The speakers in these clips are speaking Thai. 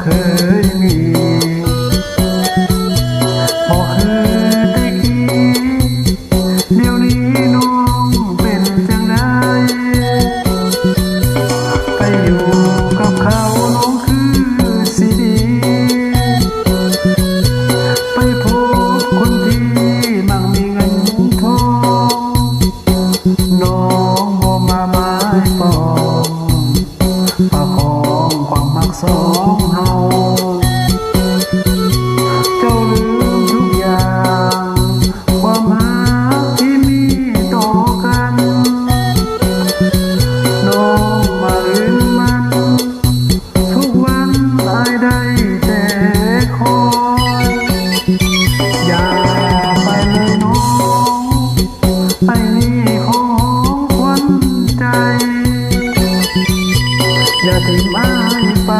เคยมีบ่คือแต่กี้เดี๋ยวนี้น้องเป็นจังไดไปอยู่กับเขาน้องคือสิดีไปพบคนที่มั่งมีเงินทองน้องบ่มาหมายปองประคองความมักสองเฮาเจ้าลืมทุกอย่างความรักที่มีต่อกันน้องมาลืมมันทุกวันอายได้แต่คอยอย่าไปเลยน้องไอ้นี่ของขวัญใจอย่าทิ้งอ้ายไป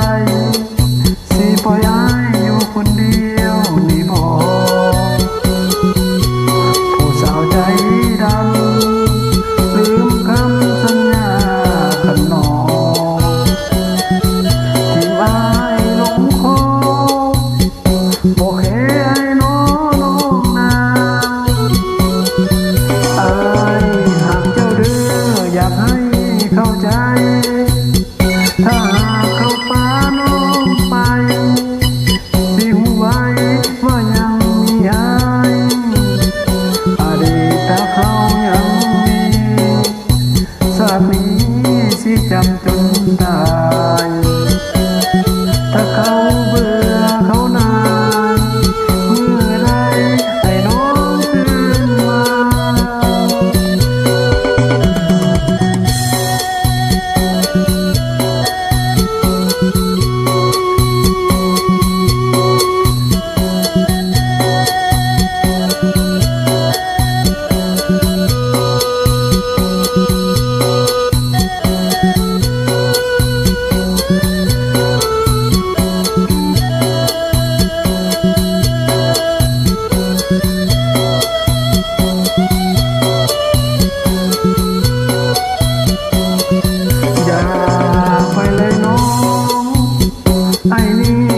สิปล่อยอ้ายอยู่คนเดียวนี่บ่ผู้สาวใจดำลืมคำสัญญาขันนองที่อ้ายลงคอบ่เคไอ้น้องนาอ้ายหากเจ้าเด้ออยากให้เข้าใจถ้าหากเขาพาน้องไปสิหูไว้ว่ายังมีอายอดีตเขายังมีชาตินี้สิจำจนตายถ้าเขาเบื่อเขานายเมื่อไรให้น้องคืนมาอย่าไปเลยน้องไอ้นี่